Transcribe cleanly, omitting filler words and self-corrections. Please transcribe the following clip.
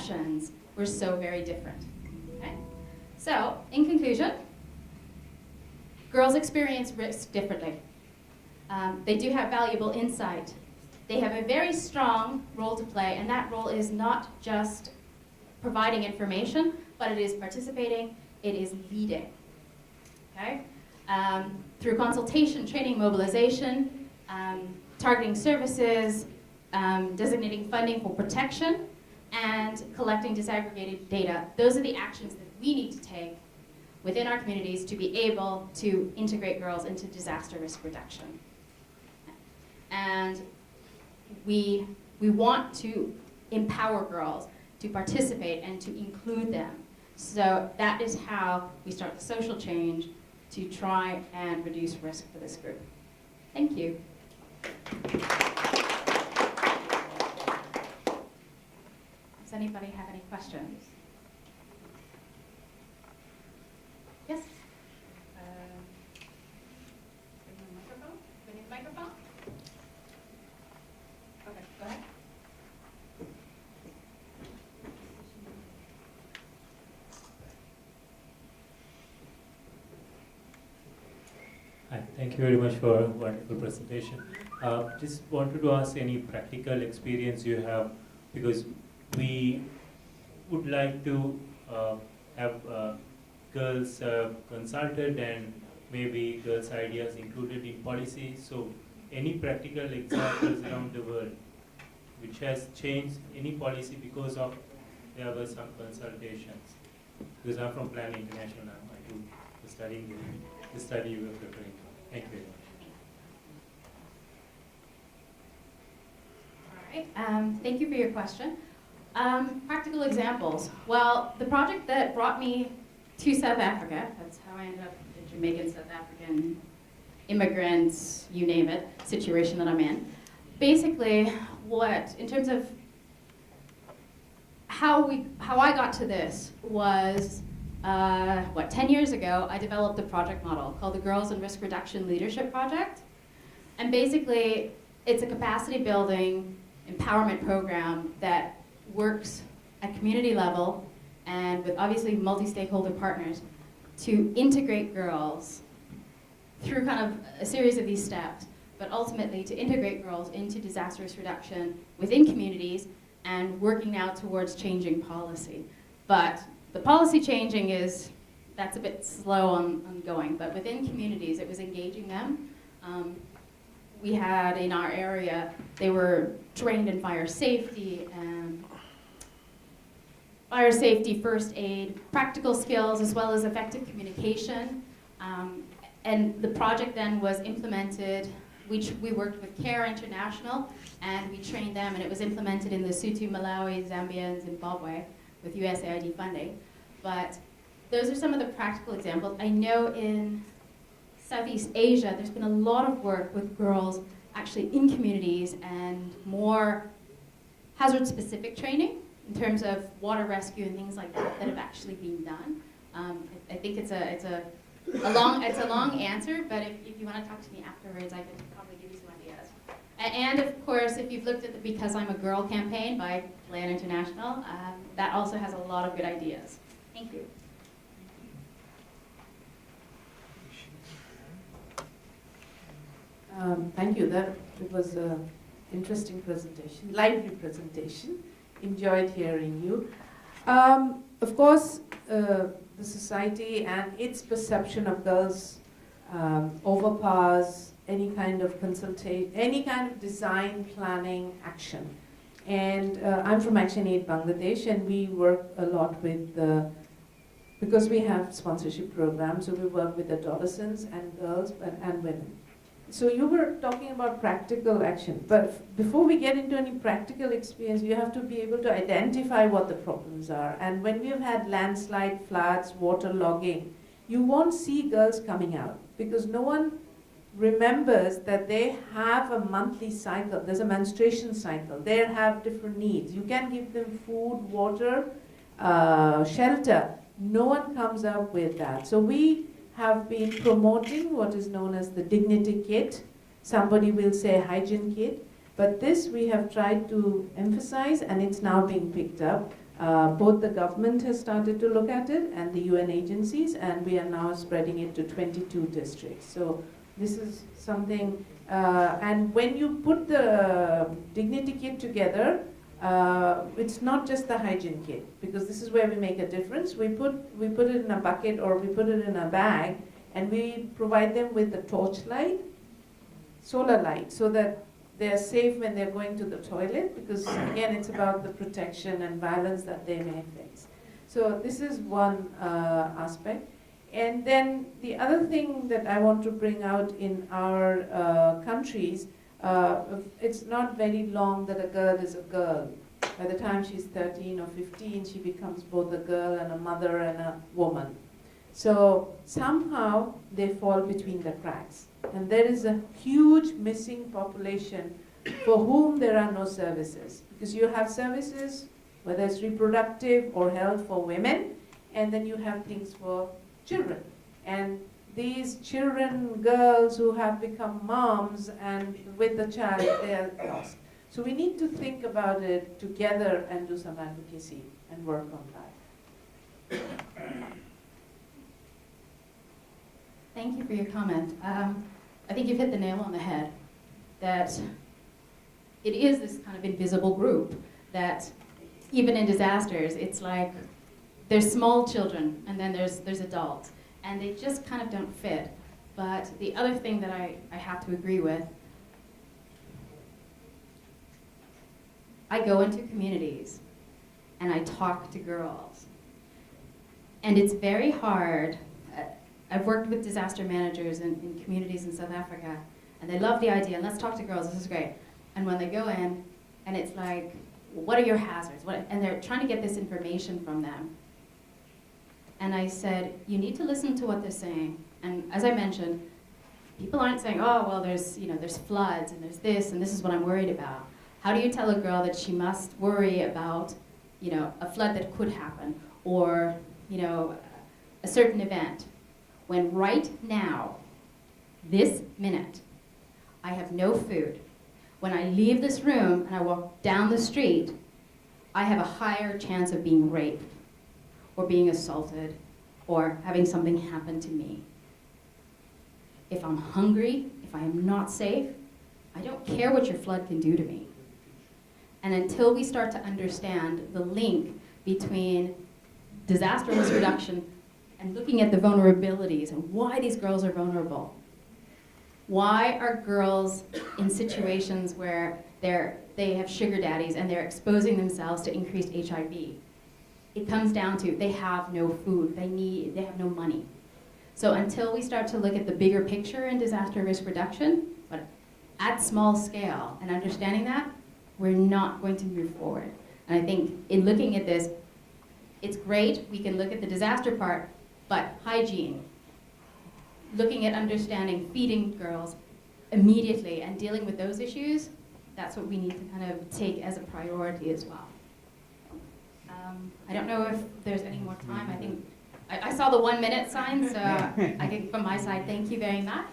perceptions were so very different. Okay? So, in conclusion, girls experience risk differently. They do have valuable insight. They have a very strong role to play, and that role is not just providing information, but it is participating, it is leading. Okay? Through consultation, training, mobilization, targeting services, designating funding for protection, and collecting disaggregated data. Those are the actions that we need to take within our communities to be able to integrate girls into disaster risk reduction. And we want to empower girls to participate and to include them. So that is how we start the social change to try and reduce risk for this group. Thank you. Does anybody have any questions? Yes? We need a microphone? We need a microphone? Okay, go ahead. Hi, thank you very much for a wonderful presentation. Just wanted to ask any practical experience you have, because we would like to have girls consulted and maybe girls' ideas included in policy. So any practical examples around the world which has changed any policy because of there were some consultations? Because I'm from Plan International, I do the study you were preparing for. Thank you very much. All right, thank you for your question. Practical examples. Well, the project that brought me to South Africa, that's how I ended up a Jamaican, South African, immigrants, you name it, situation that I'm in. Basically, in terms of how I got to this was, 10 years ago, I developed a project model called the Girls in Risk Reduction Leadership Project. And basically, it's a capacity building empowerment program that works at community level and with obviously multi-stakeholder partners to integrate girls through kind of a series of these steps, but ultimately to integrate girls into disaster risk reduction within communities and working now towards changing policy. But the policy changing that's a bit slow on going, but within communities, it was engaging them. We had in our area, they were trained in fire safety, first aid, practical skills, as well as effective communication. And the project then was implemented. We worked with CARE International, and we trained them, and it was implemented in Lesotho, Malawi, Zambia, and Zimbabwe with USAID funding. But those are some of the practical examples. I know in Southeast Asia, there's been a lot of work with girls actually in communities and more hazard-specific training in terms of water rescue and things like that have actually been done. I think it's a long answer, but if you want to talk to me afterwards, I can probably give you some ideas. And of course, if you've looked at the Because I'm a Girl campaign by Plan International, that also has a lot of good ideas. Thank you. Thank you. It was an interesting presentation, lively presentation. Enjoyed hearing you. Of course, the society and its perception of girls overpowers any kind of any kind of design, planning, action. And I'm from Action Aid Bangladesh, and we work a lot with because we have sponsorship programs, so we work with adolescents and girls and women. So you were talking about practical action, but before we get into any practical experience, you have to be able to identify what the problems are. And when we've had landslide, floods, waterlogging, you won't see girls coming out because no one remembers that they have a monthly cycle. There's a menstruation cycle. They have different needs. You can give them food, water, shelter. No one comes up with that. So we have been promoting what is known as the dignity kit. Somebody will say hygiene kit, but this we have tried to emphasize, and it's now being picked up. Both the government has started to look at it and the UN agencies, and we are now spreading it to 22 districts. So this is something, and when you put the dignity kit together, it's not just the hygiene kit, because this is where we make a difference. We put it in a bucket or we put it in a bag, and we provide them with the torchlight, solar light, so that they're safe when they're going to the toilet, because again, it's about the protection and violence that they may face. So this is one aspect. And then the other thing that I want to bring out in our countries, it's not very long that a girl is a girl. By the time she's 13 or 15, she becomes both a girl and a mother and a woman. So somehow they fall between the cracks. And there is a huge missing population for whom there are no services. Because you have services, whether it's reproductive or health for women, and then you have things for children. And these children, girls who have become moms and with the child, they are lost. So we need to think about it together and do some advocacy and work on that. Thank you for your comment. I think you've hit the nail on the head, that it is this kind of invisible group that even in disasters, it's like there's small children and then there's adults, and they just kind of don't fit. But the other thing that I have to agree with, I go into communities and I talk to girls, and it's very hard. I've worked with disaster managers in communities in South Africa, and they love the idea, and let's talk to girls, this is great. And when they go in, and it's like, what are your hazards? And they're trying to get this information from them. And I said, you need to listen to what they're saying. And as I mentioned, people aren't saying, oh, well, there's floods, and there's this, and this is what I'm worried about. How do you tell a girl that she must worry about, a flood that could happen, or, a certain event, when right now, this minute, I have no food? When I leave this room and I walk down the street, I have a higher chance of being raped or being assaulted or having something happen to me. If I'm hungry, if I am not safe, I don't care what your flood can do to me. And until we start to understand the link between disaster risk reduction and looking at the vulnerabilities and why these girls are vulnerable. Why are girls in situations where they have sugar daddies and they're exposing themselves to increased HIV? It comes down to they have no food, they have no money. So until we start to look at the bigger picture in disaster risk reduction, but at small scale, and understanding that, we're not going to move forward. And I think in looking at this, it's great, we can look at the disaster part, but hygiene, looking at understanding feeding girls immediately and dealing with those issues, that's what we need to kind of take as a priority as well. I don't know if there's any more time. I think I saw the 1 minute sign, so I think from my side, thank you very much.